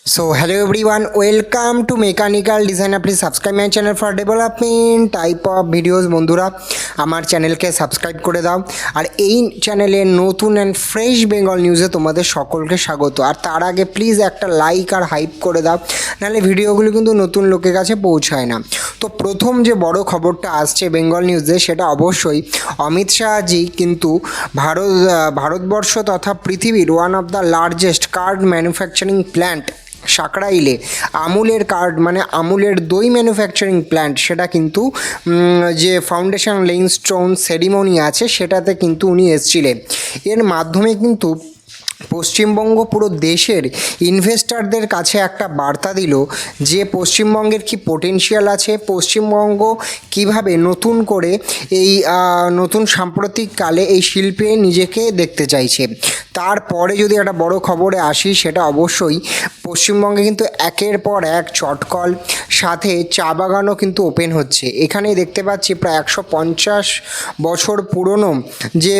So hello everyone, welcome to Mechanical Designer. Please subscribe my channel for development type of videos. বন্ধুরা আমার চ্যানেলকে subscribe করে দাও আর এই চ্যানেলে নতুন অ্যান্ড ফ্রেশ বেঙ্গল নিউজে তোমাদের সকলকে স্বাগত। আর তার আগে প্লিজ একটা লাইক আর হাইপ করে দাও, নাহলে ভিডিওগুলো কিন্তু নতুন লোকের কাছে পৌঁছায় না। তো প্রথম যে বড় খবরটা আসছে বেঙ্গল নিউজে, সেটা অবশ্যই অমিত শাহজি কিন্তু ভারতবর্ষ তথা পৃথিবীর one of the largest curd manufacturing plant সাকরাইলে আমুলের কার্ড মানে আমুলের দই ম্যানুফ্যাকচারিং প্ল্যান্ট, সেটা কিন্তু যে ফাউন্ডেশন লেইং স্টোন সেরিমনি আছে সেটাতে কিন্তু উনি এসেছিলেন। এর মাধ্যমে কিন্তু পশ্চিমবঙ্গ পুরো দেশের ইনভেস্টরদের কাছে একটা বার্তা দিল যে পশ্চিমবঙ্গের কি পোটেনশিয়াল আছে, পশ্চিমবঙ্গ কিভাবে নতুন করে এই নতুন সাম্প্রতিককালে এই শিল্পে নিজেকে দেখতে চাইছে। তারপরে যদি একটা বড় খবরে আসি, সেটা অবশ্যই পশ্চিমবঙ্গে কিন্তু একের পর এক চটকল, সাথে চা বাগানও কিন্তু ওপেন হচ্ছে। এখানেই দেখতে পাচ্ছি প্রায় 150 বছর পুরনো যে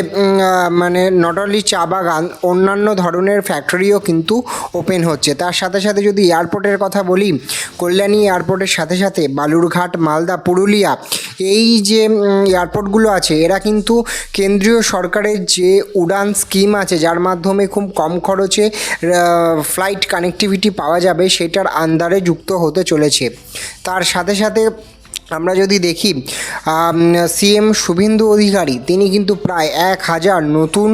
মানে নট অনলি চা বাগান, অন্যান্য ধরনের ফ্যাক্টরিও কিন্তু ওপেন হচ্ছে। তার সাথে সাথে যদি এয়ারপোর্টের কথা বলি, কল্যাণী এয়ারপোর্টের সাথে সাথে বালুরঘাট, মালদা, পুরুলিয়া, এই যে এয়ারপোর্টগুলো আছে এরা কিন্তু কেন্দ্রীয় সরকারের যে উড়ান স্কিম আছে, যার মাধ্যমে খুব কম খরচে ফ্লাইট কানেক্টিভিটি পাওয়া যাবে, সেটার আন্ডারে যুক্ত হতে চলেছে। তার সাথে সাথে আমরা যদি দেখি সিএম শুভেন্দু অধিকারী তিনি কিন্তু প্রায় 1000 নতুন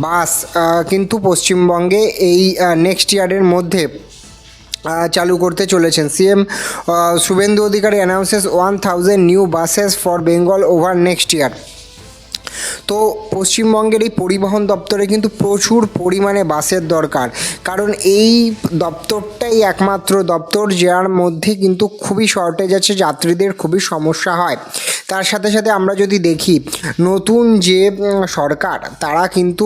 বাস কিন্তু পশ্চিমবঙ্গে এই নেক্সট ইয়ারের মধ্যে চালু করতে চলেছেন। CM Suvendu Adhikari announces 1000 new buses for Bengal over next year. তো পশ্চিমবঙ্গের এই পরিবহন দপ্তরে কিন্তু প্রচুর পরিমাণে বাসের দরকার, কারণ এই দপ্তরটাই একমাত্র দপ্তর যার মধ্যে কিন্তু খুবই শর্টেজ আছে, যাত্রীদের খুবই সমস্যা হয়। তার সাথে সাথে আমরা যদি দেখি নতুন যে সরকার, তারা কিন্তু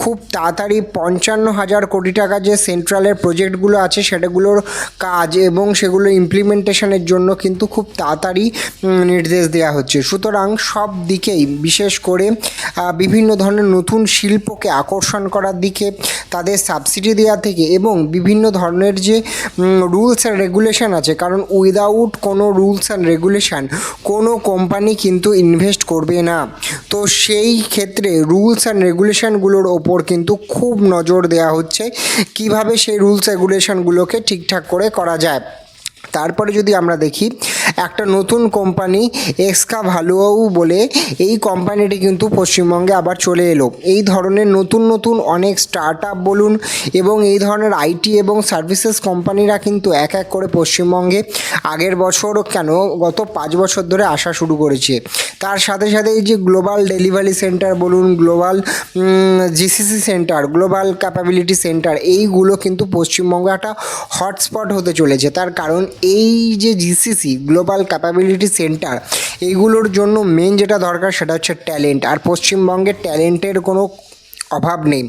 খুব তাড়াতাড়ি 55,000 কোটি টাকা যে সেন্ট্রালের প্রজেক্টগুলো আছে সেটাগুলোর কাজ এবং সেগুলো ইমপ্লিমেন্টেশনের জন্য কিন্তু খুব তাড়াতাড়ি নির্দেশ দেওয়া হচ্ছে। সুতরাং সব দিকেই, বিশেষ করে বিভিন্ন ধরনের নতুন শিল্পকে আকর্ষণ করার দিকে, তাদের সাবসিডি দেওয়া থেকে এবং বিভিন্ন ধরনের যে রুলস অ্যান্ড রেগুলেশন আছে, কারণ উইদাউট কোনো রুলস অ্যান্ড রেগুলেশন কোনো কোম্পানি কিন্তু ইনভেস্ট করবে না। তো সেই ক্ষেত্রে রুলস অ্যান্ড রেগুলেশনগুলোর ওপর কিন্তু খুব নজর দেওয়া হচ্ছে, কিভাবে সেই রুলস রেগুলেশনগুলোকে ঠিকঠাক করে করা যায়। তারপরে যদি আমরা দেখি একটা নতুন কোম্পানি এক্সকাভালুয়াউ বলে, এই কোম্পানিটি কিন্তু পশ্চিমবঙ্গে আবার চলে এলো। এই ধরনের নতুন নতুন অনেক স্টার্ট আপ বলুন এবং এই ধরনের আইটি এবং সার্ভিসেস কোম্পানিরা কিন্তু এক এক করে পশ্চিমবঙ্গে আগের বছর কেন গত 5 বছর ধরে আসা শুরু করেছে। তার সাথে সাথে এই যে গ্লোবাল ডেলিভারি সেন্টার বলুন, global GCC centre, global capability centre, এইগুলো কিন্তু পশ্চিমবঙ্গে একটা হটস্পট হতে চলেছে। তার কারণ এই যে জিসিসি গ্লোবাল ক্যাপাবিলিটি সেন্টার, এইগুলোর জন্য মেন যেটা দরকার সেটা হচ্ছে ট্যালেন্ট, আর পশ্চিমবঙ্গে ট্যালেন্টের কোনো অভাব নেই।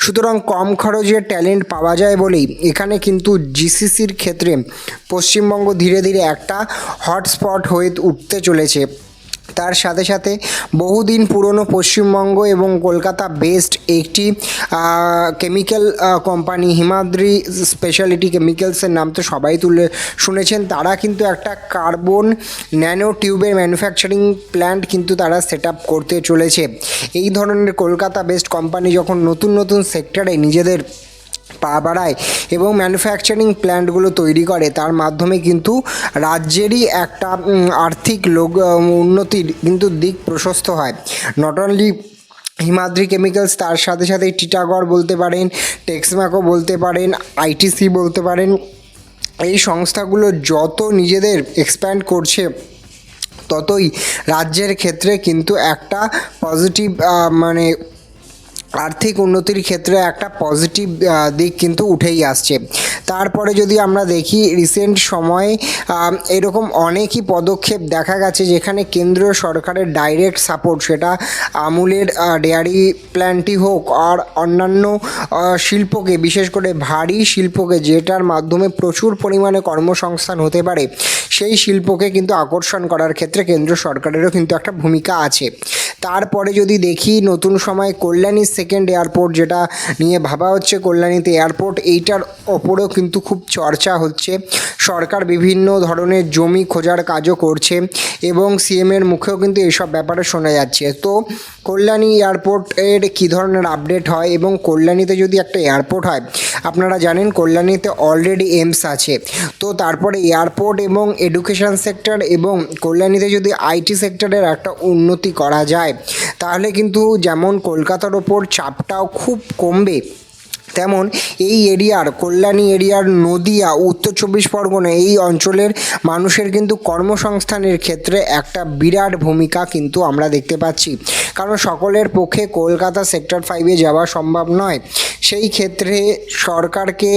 সুতরাং কম খরচে ট্যালেন্ট পাওয়া যায় বলেই এখানে কিন্তু জিসিসির ক্ষেত্রে পশ্চিমবঙ্গ ধীরে ধীরে একটা হটস্পট হয়ে উঠতে চলেছে। তার সাথে সাথে বহুদিন পুরনো পশ্চিমবঙ্গ এবং কলকাতা বেসড একটি কেমিক্যাল কোম্পানি হিমাদ্রি স্পেশালিটি কেমিক্যালসের নাম তো সবাই শুনেছেন। তারা কিন্তু একটা কার্বন ন্যানো টিউবের ম্যানুফ্যাকচারিং প্ল্যান্ট কিন্তু তারা সেট আপ করতে চলেছে। এই ধরনের কলকাতা বেসড কোম্পানি যখন নতুন নতুন সেক্টরে নিজেদের পা বাড়ায় এবং ম্যানুফ্যাকচারিং প্ল্যান্টগুলো তৈরি করে, তার মাধ্যমে কিন্তু রাজ্যেরই একটা আর্থিক উন্নতির কিন্তু দিক প্রশস্ত হয়। নট অনলি হিমাদ্রি কেমিক্যালস, তার সাথে সাথে টিটাগড় বলতে পারেন, টেক্সম্যাকো বলতে পারেন, আইটিসি বলতে পারেন, এই সংস্থাগুলো যত নিজেদের এক্সপ্যান্ড করছে ততই রাজ্যের ক্ষেত্রে কিন্তু একটা পজিটিভ মানে আর্থিক উন্নতির ক্ষেত্রে একটা পজিটিভ দিক কিন্তু উঠেই আসছে। তারপরে যদি আমরা দেখি রিসেন্ট সময়ে এরকম অনেকই পদক্ষেপ দেখা গেছে যেখানে কেন্দ্রীয় সরকারের ডাইরেক্ট সাপোর্ট, সেটা আমুলের ডেয়ারি প্ল্যান্টই হোক আর অন্যান্য শিল্পকে, বিশেষ করে ভারী শিল্পকে যেটার মাধ্যমে প্রচুর পরিমাণে কর্মসংস্থান হতে পারে, সেই শিল্পকে কিন্তু আকর্ষণ করার ক্ষেত্রে কেন্দ্র সরকারেরও কিন্তু একটা ভূমিকা আছে। তারপরে যদি দেখি নতুন সময় কল্যাণী সেকেন্ড এয়ারপোর্ট যেটা নিয়ে ভাবা হচ্ছে, কল্যাণীতে এয়ারপোর্ট, এইটার ওপরেও কিন্তু খুব চর্চা হচ্ছে। সরকার বিভিন্ন ধরনের জমি খোঁজার কাজও করছে এবং সিএমের মুখেও কিন্তু এইসব ব্যাপারে শোনা যাচ্ছে। তো কল্যাণী এয়ারপোর্টের কী ধরনের আপডেট হয় এবং কল্যাণীতে যদি একটা এয়ারপোর্ট হয়, আপনারা জানেন কল্যাণীতে অলরেডি এইমস আছে, তো তারপরে এয়ারপোর্ট এবং এডুকেশন সেক্টর এবং কল্যাণীতে যদি আইটি সেক্টরের একটা উন্নতি করা যায়, তাহলে কিন্তু যেমন কলকাতার ওপর চাপটাও খুব কমবে, তেমন এই এরিয়ার কল্যাণী এরিয়ার নদিয়া, উত্তর চব্বিশ পরগনা এই অঞ্চলের মানুষের কিন্তু কর্মসংস্থানের ক্ষেত্রে একটা বিরাট ভূমিকা কিন্তু আমরা দেখতে পাচ্ছি। কারণ সকলের পক্ষে কলকাতা সেক্টর 5-এ যাওয়া সম্ভব নয়। সেই ক্ষেত্রে সরকারকে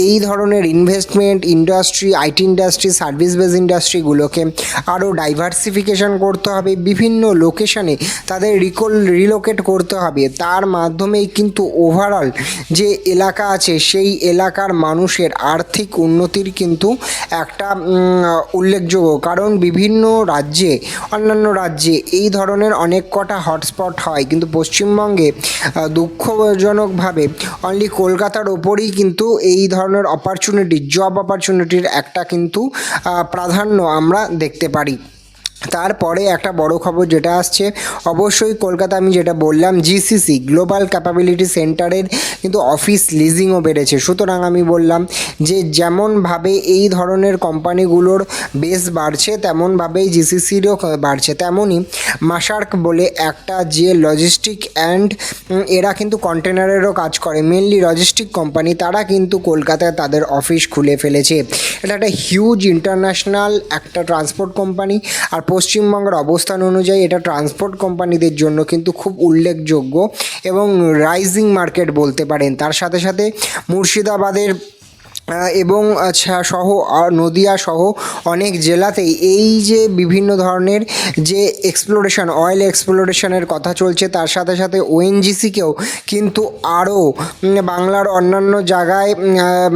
এই ধরনের investment industry, IT industry, service base ইন্ডাস্ট্রিগুলোকে আরও ডাইভার্সিফিকেশন করতে হবে, বিভিন্ন লোকেশনে তাদের রিলোকেট করতে হবে। তার মাধ্যমেই কিন্তু ওভারঅল যে এলাকা আছে সেই এলাকার মানুষের আর্থিক উন্নতির কিন্তু একটা উল্লেখযোগ্য, কারণ বিভিন্ন রাজ্যে, অন্যান্য রাজ্যে এই ধরনের অনেক কটা হটস্পট হয়, কিন্তু পশ্চিমবঙ্গে দুঃখজনকভাবে অনলি কলকাতার ওপরেই কিন্তু এই ধরনের অপরচুনিটি, জব অপরচুনিটির একটা কিন্তু প্রাধান্য আমরা দেখতে পারি। তারপরে একটা বড় খবর যেটা আসছে, অবশ্যই কলকাতা, আমি যেটা বললাম জিসিসি গ্লোবাল ক্যাপাবিলিটি সেন্টারের কিন্তু অফিস লিজিংও বেড়েছে। সুতরাং আমি বললাম যে যেমনভাবে এই ধরনের কোম্পানিগুলোর বেস বাড়ছে, তেমনভাবেই জিসিসিরও বাড়ছে। তেমনই মাসার্ক বলে একটা যে লজিস্টিক অ্যান্ড এরা কিন্তু কন্টেনারেরও কাজ করে, মেনলি লজিস্টিক কোম্পানি, তারা কিন্তু কলকাতায় তাদের অফিস খুলে ফেলেছে। এটা একটা হিউজ ইন্টারন্যাশনাল একটা ট্রান্সপোর্ট কোম্পানি, আর পশ্চিমবঙ্গের অবস্থান অনুযায়ী এটা ট্রান্সপোর্ট কোম্পানিদের জন্য কিন্তু খুব উল্লেখযোগ্য এবং রাইজিং মার্কেট বলতে পারেন। তার সাথে সাথে মুর্শিদাবাদের এবং সহ নদিয়া সহ অনেক জেলাতেই এই যে বিভিন্ন ধরনের যে এক্সপ্লোরেশন, অয়েল এক্সপ্লোরেশনের কথা চলছে, তার সাথে সাথে ওএনজিসিকেও কিন্তু আরও বাংলার অন্যান্য জায়গায়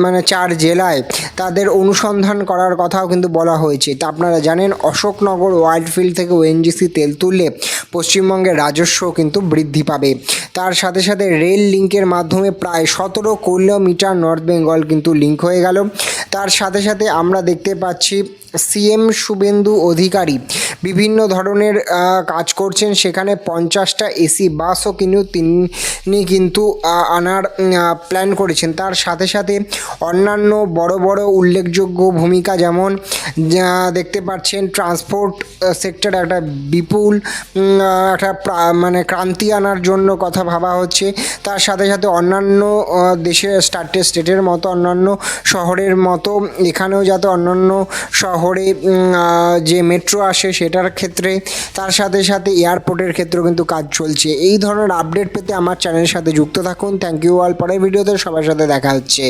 মানে 4 জেলায় তাদের অনুসন্ধান করার কথাও কিন্তু বলা হয়েছে। তা আপনারা জানেন অশোকনগর ওয়াইল্ডফিল্ড থেকে ওএনজিসি তেল তুললে পশ্চিমবঙ্গের রাজস্ব কিন্তু বৃদ্ধি পাবে। তার সাথে সাথে রেল লিঙ্কের মাধ্যমে প্রায় 17 কিলোমিটার নর্থ বেঙ্গল কিন্তু লিঙ্ক হয়ে গেল। তার সাথে সাথে আমরা দেখতে পাচ্ছি সিএম শুভেন্দু অধিকারী বিভিন্ন ধরনের কাজ করছেন, সেখানে 50টা এসি বাসও তিনি কিন্তু আনার প্ল্যান করেছেন। তার সাথে সাথে অন্যান্য বড় বড় উল্লেখযোগ্য ভূমিকা, যেমন দেখতে পাচ্ছেন ট্রান্সপোর্ট সেক্টর একটা বিপুল একটা মানে ক্রান্তি আনার জন্য কথা ভাবা হচ্ছে। তার সাথে সাথে অন্যান্য দেশের স্টেটের মতো, অন্যান্য শহরের মতো এখানেও যাতে অন্যান্য শহরে যে মেট্রো আসে সেটার ক্ষেত্রে, তার সাথে সাথে এয়ারপোর্টের ক্ষেত্রেও কিন্তু কাজ চলছে। এই ধরনের আপডেট পেতে আমার চ্যানেলের সাথে যুক্ত থাকুন। Thank you all. পরের ভিডিওতে সবার সাথে দেখা হচ্ছে।